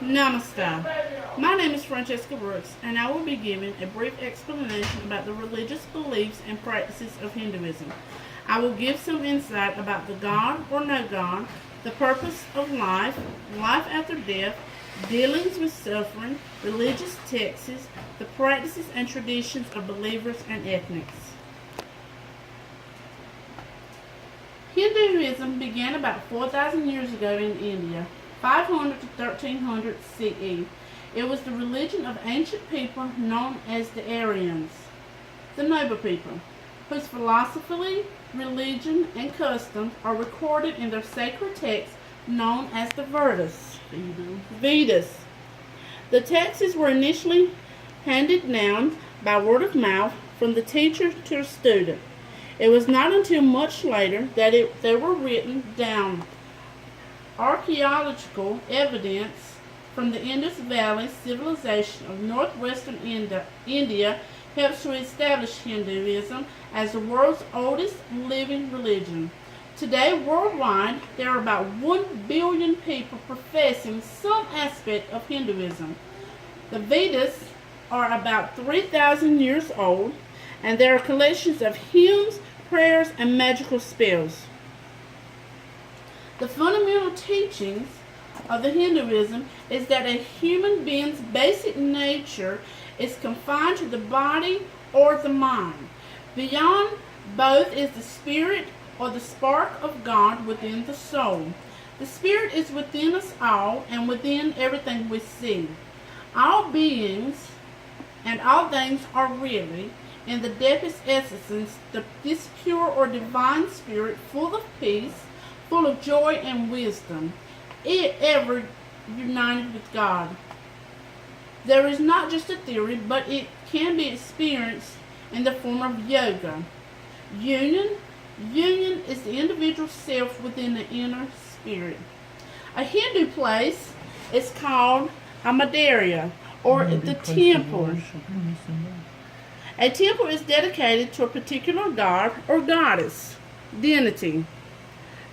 Namaste. My name is Francesca Brooks, and I will be giving a brief explanation about the religious beliefs and practices of Hinduism. I will give some insight about the God or no God, the purpose of life, life after death, dealings with suffering, religious texts, the practices and traditions of believers and ethnics. Hinduism began about 4,000 years ago in India, 500 to 1300 CE. It was the religion of ancient people known as the Aryans, the noble people, whose philosophy, religion, and customs are recorded in their sacred texts known as the Vedas. The texts were initially handed down by word of mouth from the teacher to the student. It was not until much later that they were written down. Archaeological evidence from the Indus Valley civilization of northwestern India helps to establish Hinduism as the world's oldest living religion. Today, worldwide, there are about 1 billion people professing some aspect of Hinduism. The Vedas are about 3,000 years old, and they are collections of hymns, prayers, and magical spells. The fundamental teachings of the Hinduism is that a human being's basic nature is confined to the body or the mind. Beyond both is the spirit or the spark of God within the soul. The spirit is within us all and within everything we see. All beings and all things are really, in the deepest essence, this pure or divine spirit, full of peace, full of joy and wisdom, ever united with God. There is not just a theory, but it can be experienced in the form of yoga. Union is the individual self within the inner spirit. A Hindu place is called a mandir, or the temple. A temple is dedicated to a particular god or goddess, deity.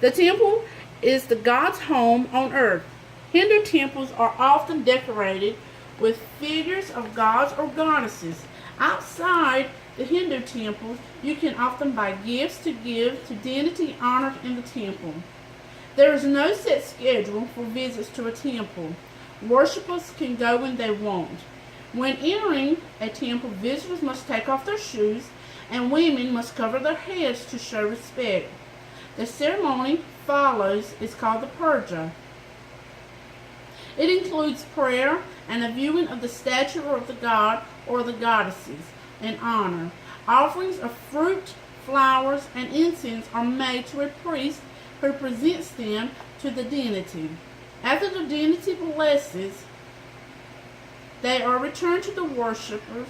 The temple is the god's home on earth. Hindu temples are often decorated with figures of gods or goddesses. Outside the Hindu temple, you can often buy gifts to give to deity honored in the temple. There is no set schedule for visits to a temple. Worshippers can go when they want. When entering a temple, visitors must take off their shoes, and women must cover their heads to show respect. The ceremony follows is called the puja. It includes prayer and a viewing of the statue of the god or the goddesses in honor. Offerings of fruit, flowers, and incense are made to a priest who presents them to the deity. After the deity blesses, they are returned to the worshippers,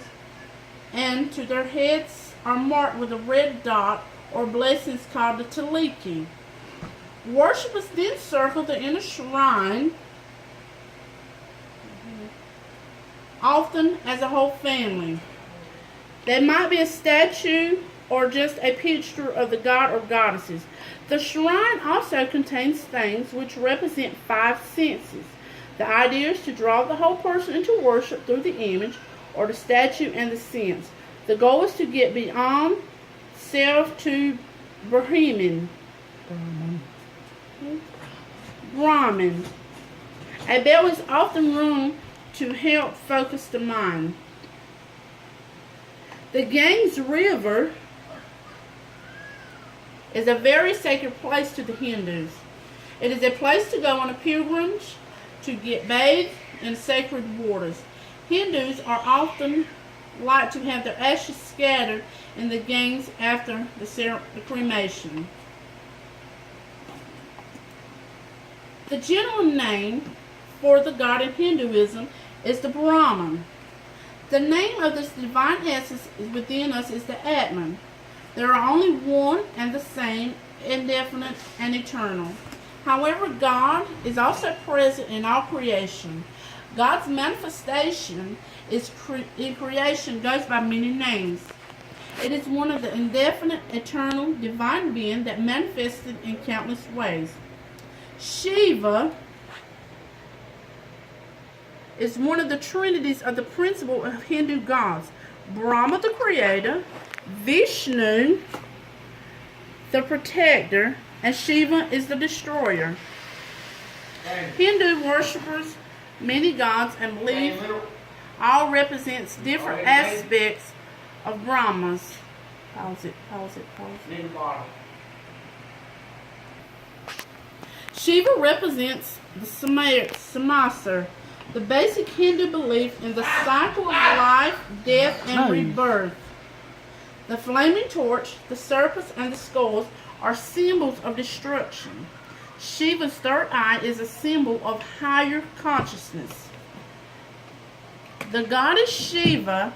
and to their heads are marked with a red dot or blessings called the taliki. Worshippers then circle the inner shrine, often as a whole family. There might be a statue or just a picture of the god or goddesses. The shrine also contains things which represent 5 senses. The idea is to draw the whole person into worship through the image or the statue and the sense. The goal is to get beyond self to Brahman. A bell is often rung to help focus the mind. The Ganges River is a very sacred place to the Hindus. It is a place to go on a pilgrimage to get bathed in sacred waters. Hindus are often like to have their ashes scattered in the Ganges after the cremation. The general name for the god in Hinduism is the Brahman. The name of this divine essence within us is the Atman. There are only one and the same, indefinite and eternal. However, God is also present in all creation. God's manifestation in creation goes by many names. It is one of the indefinite, eternal, divine being that manifested in countless ways. Shiva is one of the trinities of the principle of Hindu gods. Brahma, the creator, Vishnu, the protector, and Shiva is the destroyer. Hindu worshippers many gods and believe all represents different aspects of Brahmas. Pause it. Shiva represents the samsara, the basic Hindu belief in the cycle of life, death, and rebirth. The flaming torch, the serpents, and the skulls are symbols of destruction. Shiva's third eye is a symbol of higher consciousness. The goddess Shiva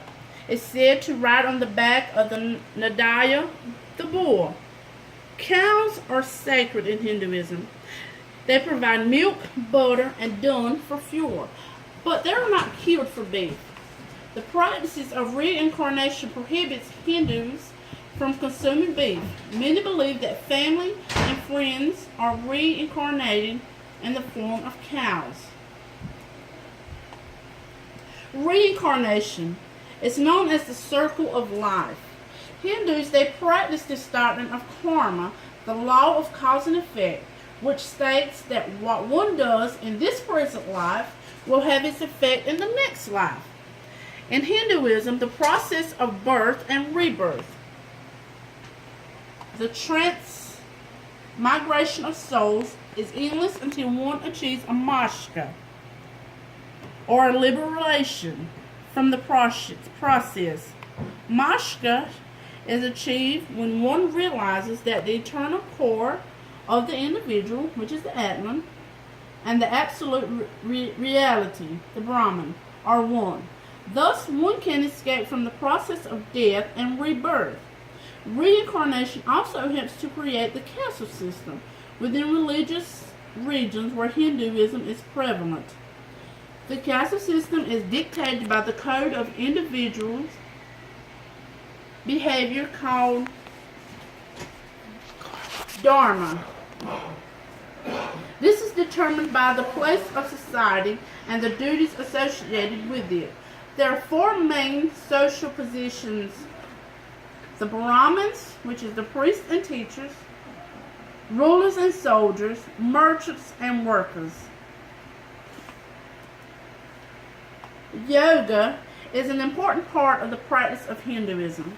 is said to ride on the back of the Nadaya, the bull. Cows are sacred in Hinduism. They provide milk, butter, and dung for fuel, but they are not killed for beef. The practices of reincarnation prohibits Hindus from consuming beef. Many believe that family and friends are reincarnated in the form of cows. Reincarnation is known as the circle of life. Hindus, they practice this doctrine of karma, the law of cause and effect, which states that what one does in this present life will have its effect in the next life. In Hinduism, the process of birth and rebirth, the transmigration of souls, is endless until one achieves a moksha, or a liberation from the process. Moksha is achieved when one realizes that the eternal core of the individual, which is the Atman, and the absolute reality, the Brahman, are one. Thus, one can escape from the process of death and rebirth. Reincarnation also helps to create the caste system within religious regions where Hinduism is prevalent. The caste system is dictated by the code of individuals' behavior called dharma. This is determined by the place of society and the duties associated with it. There are four main social positions: the Brahmins, which is the priests and teachers, rulers and soldiers, merchants and workers. Yoga is an important part of the practice of Hinduism.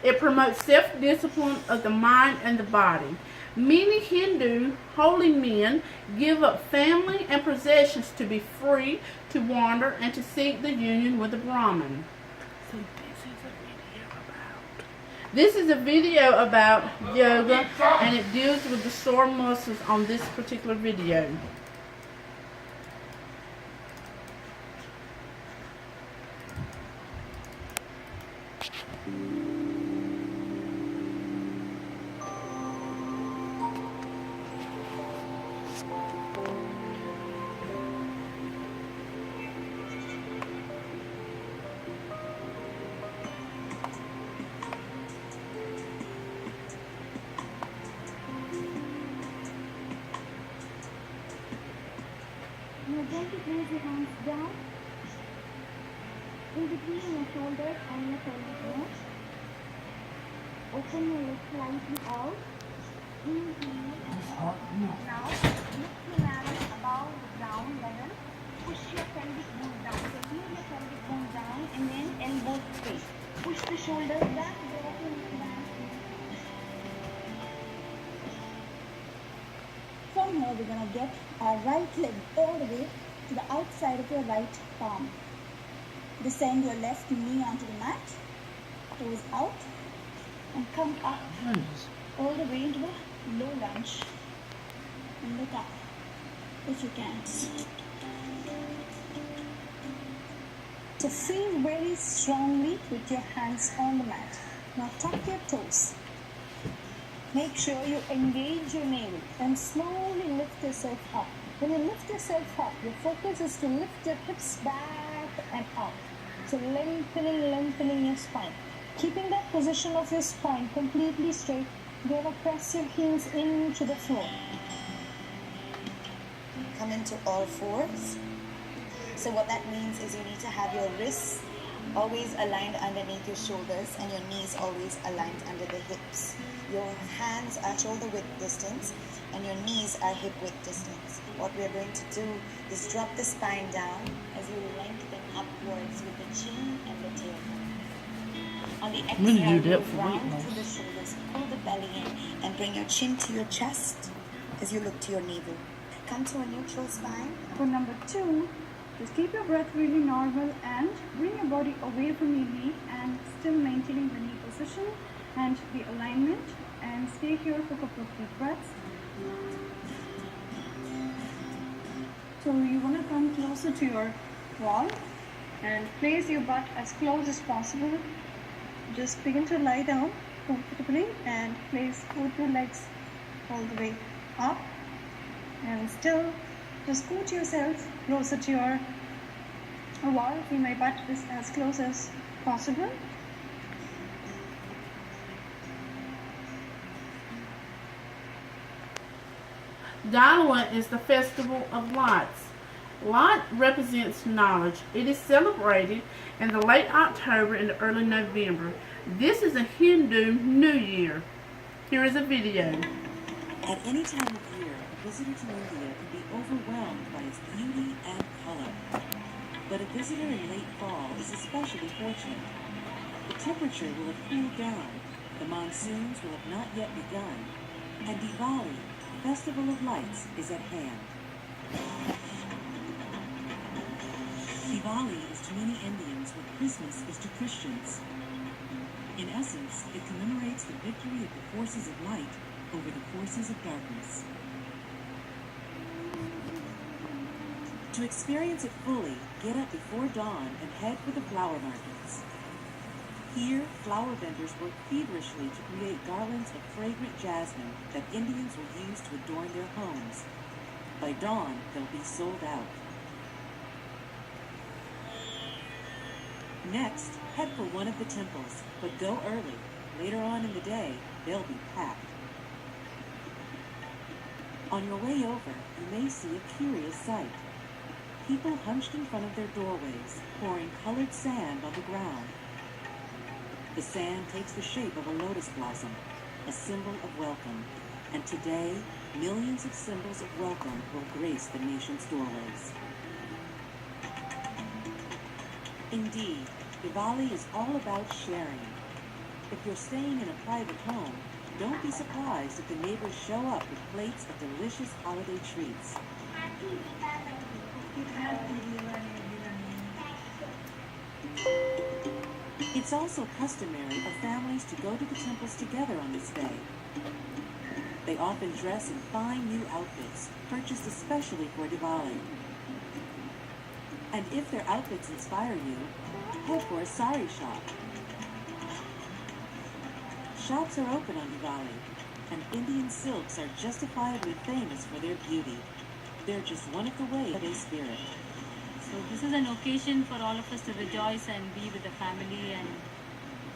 It promotes self-discipline of the mind and the body. Many Hindu holy men give up family and possessions to be free to wander and to seek the union with the Brahman. So this is a video about yoga, and it deals with the sore muscles on this particular video. You're going to place your hands down in between your shoulders and your pelvic bone. Open your legs slightly out. Inhale and out. Now, lift your hands above the ground level. Push your pelvic bone down. So feel your pelvic bone down and then elbows straight. Push the shoulders back. Drop your knee back. From here, we're going to get our right leg all the way to the outside of your right palm. Descend your left knee onto the mat, toes out, and come up all the way into the low lunge. And look up if you can. So feel very strongly with your hands on the mat. Now tuck your toes. Make sure you engage your navel and slowly lift yourself up. When you lift yourself up, your focus is to lift your hips back and up. So lengthening your spine. Keeping that position of your spine completely straight, you're going to press your heels into the floor. Come into all fours. So what that means is you need to have your wrists always aligned underneath your shoulders and your knees always aligned under the hips. Your hands are shoulder width distance and your knees are hip width distance. What we're going to do is drop the spine down as you lengthen upwards with the chin and the tailbone. On the exhale, move round through the shoulders, pull the belly in and bring your chin to your chest as you look to your navel. Come to a neutral spine. For number 2, just keep your breath really normal and bring your body away from your knee and still maintaining the knee position and the alignment, and stay here for a couple of deep breaths. So you want to come closer to your wall and place your butt as close as possible. Just begin to lie down comfortably and place both your legs all the way up, and still just scoot yourself closer to your wall. See, my butt is as close as possible. Diwali is the festival of lights. Light represents knowledge. It is celebrated in the late October and early November. This is a Hindu New Year. Here is a video. At any time of year, a visitor to India can be overwhelmed by its beauty and color. But a visitor in late fall is especially fortunate. The temperature will have cooled down, the monsoons will have not yet begun, and Diwali, Festival of Lights, is at hand. Diwali is to many Indians what Christmas is to Christians. In essence, it commemorates the victory of the forces of light over the forces of darkness. To experience it fully, get up before dawn and head for the flower markets. Here, flower vendors work feverishly to create garlands of fragrant jasmine that Indians will use to adorn their homes. By dawn, they'll be sold out. Next, head for one of the temples, but go early. Later on in the day, they'll be packed. On your way over, you may see a curious sight. People hunched in front of their doorways, pouring colored sand on the ground. The sand takes the shape of a lotus blossom, a symbol of welcome, and today, millions of symbols of welcome will grace the nation's doorways. Indeed, Diwali is all about sharing. If you're staying in a private home, don't be surprised if the neighbors show up with plates of delicious holiday treats. It's also customary for families to go to the temples together on this day. They often dress in fine new outfits, purchased especially for Diwali. And if their outfits inspire you, head for a sari shop. Shops are open on Diwali, and Indian silks are justifiably famous for their beauty. They're just one of the ways of a spirit. So this is an occasion for all of us to rejoice and be with the family and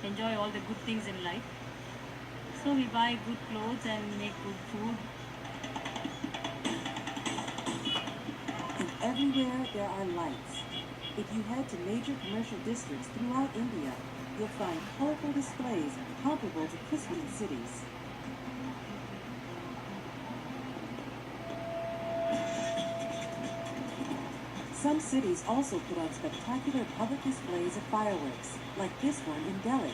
enjoy all the good things in life. So we buy good clothes and make good food. And everywhere there are lights. If you head to major commercial districts throughout India, you'll find colorful displays comparable to Christmas cities. Some cities also put on spectacular public displays of fireworks, like this one in Delhi.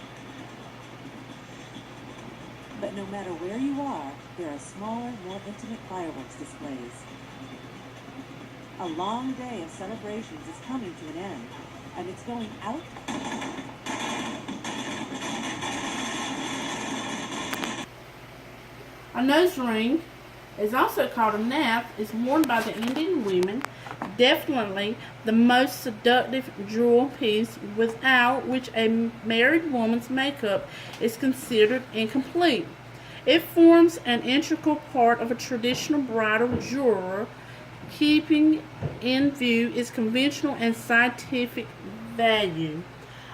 But no matter where you are, there are smaller, more intimate fireworks displays. A long day of celebrations is coming to an end, and it's going out. A nose ring is also called a nath, is worn by the Indian women, definitely the most seductive jewel piece without which a married woman's makeup is considered incomplete. It forms an integral part of a traditional bridal jewelry, keeping in view its conventional and scientific value.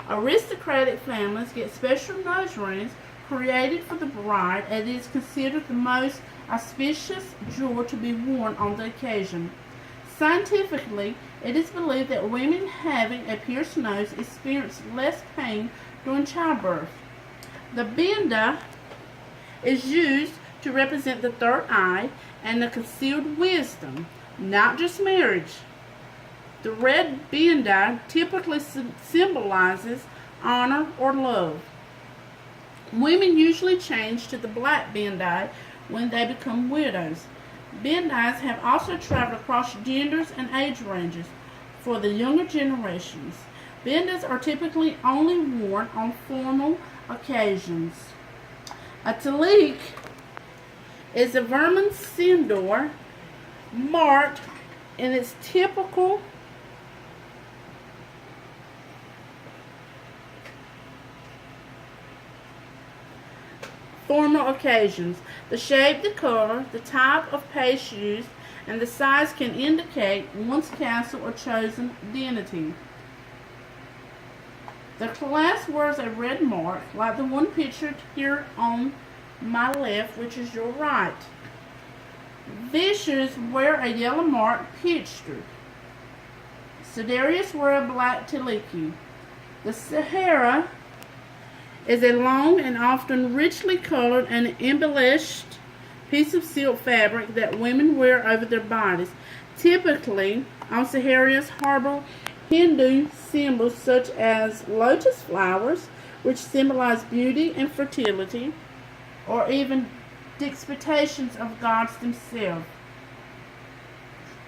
Aristocratic families get special nose rings created for the bride, and it is considered the most auspicious jewel to be worn on the occasion. Scientifically, it is believed that women having a pierced nose experience less pain during childbirth. The binda is used to represent the third eye and the concealed wisdom, not just marriage. The red binda typically symbolizes honor or love. Women usually change to the black bindi when they become widows. Bindis have also traveled across genders and age ranges. For the younger generations, bindis are typically only worn on formal occasions. A talik is a vermin sindoor marked in its typical formal occasions. The shape, the color, the type of paste used, and the size can indicate one's caste or chosen identity. The class wears a red mark, like the one pictured here on my left, which is your right. Vishus wear a yellow mark pictured. Sidereus wear a black taliki. The Sahara is a long and often richly colored and embellished piece of silk fabric that women wear over their bodies. Typically, on Saharians harbor Hindu symbols such as lotus flowers, which symbolize beauty and fertility, or even depictions of gods themselves.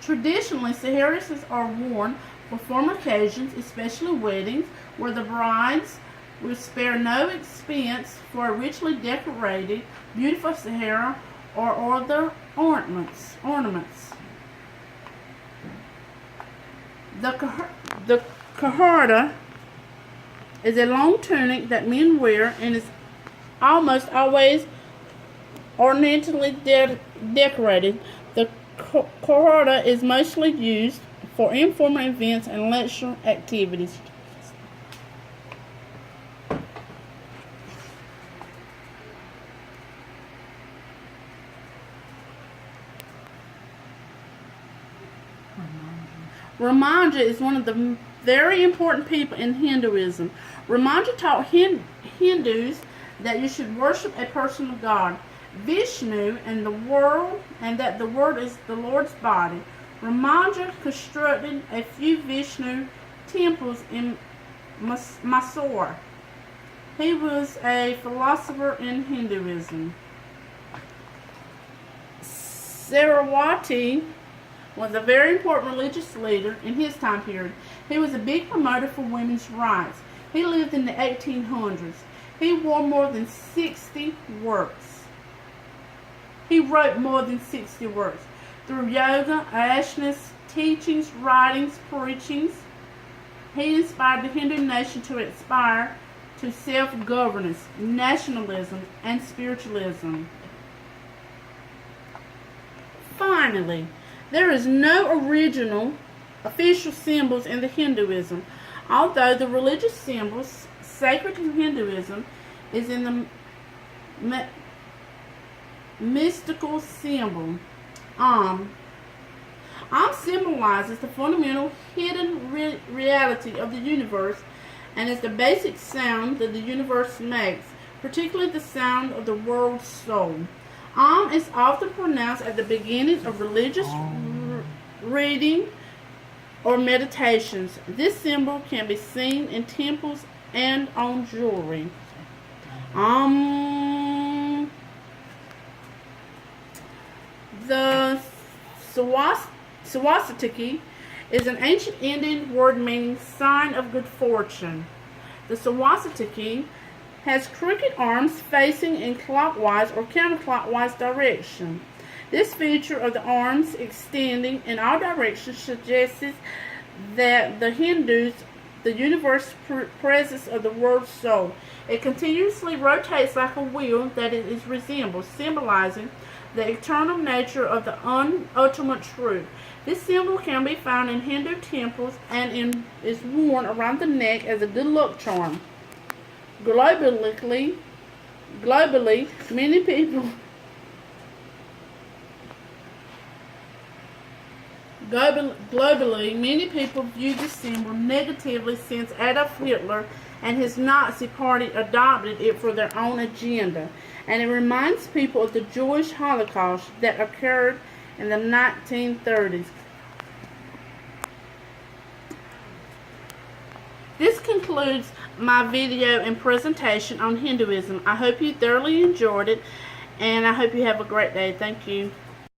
Traditionally, Saharis are worn for formal occasions, especially weddings, where the brides will spare no expense for a richly decorated, beautiful Sahara or other ornaments. The kaharda is a long tunic that men wear and is almost always ornately decorated. The kaharda is mostly used for informal events and lecture activities. Ramanja is one of the very important people in Hinduism. Ramanja taught Hindus that you should worship a personal God, Vishnu, and that the world is the Lord's body. Ramanja constructed a few Vishnu temples in Mysore. He was a philosopher in Hinduism. Sarawati was a very important religious leader in his time period. He was a big promoter for women's rights. He lived in the 1800s. He wrote more than 60 works. Through yoga, asanas, teachings, writings, preachings. He inspired the Hindu nation to aspire to self-governance, nationalism, and spiritualism. Finally, there is no original official symbols in the Hinduism, although the religious symbols sacred to Hinduism is in the mystical symbol. Om symbolizes the fundamental hidden reality of the universe and is the basic sound that the universe makes, particularly the sound of the world soul. Om is often pronounced at the beginning of religious reading or meditations. This symbol can be seen in temples and on jewelry. The Swastika is an ancient Indian word meaning sign of good fortune. The swastika has crooked arms facing in clockwise or counterclockwise direction. This feature of the arms extending in all directions suggests that the Hindus, the universe presence of the world soul. It continuously rotates like a wheel that it is resembled, symbolizing the eternal nature of the ultimate truth. This symbol can be found in Hindu temples and is worn around the neck as a good luck charm. Globally, many people Globally, many people view December negatively since Adolf Hitler and his Nazi party adopted it for their own agenda, and it reminds people of the Jewish Holocaust that occurred in the 1930s. This concludes my video and presentation on Hinduism. I hope you thoroughly enjoyed it, and I hope you have a great day. Thank you.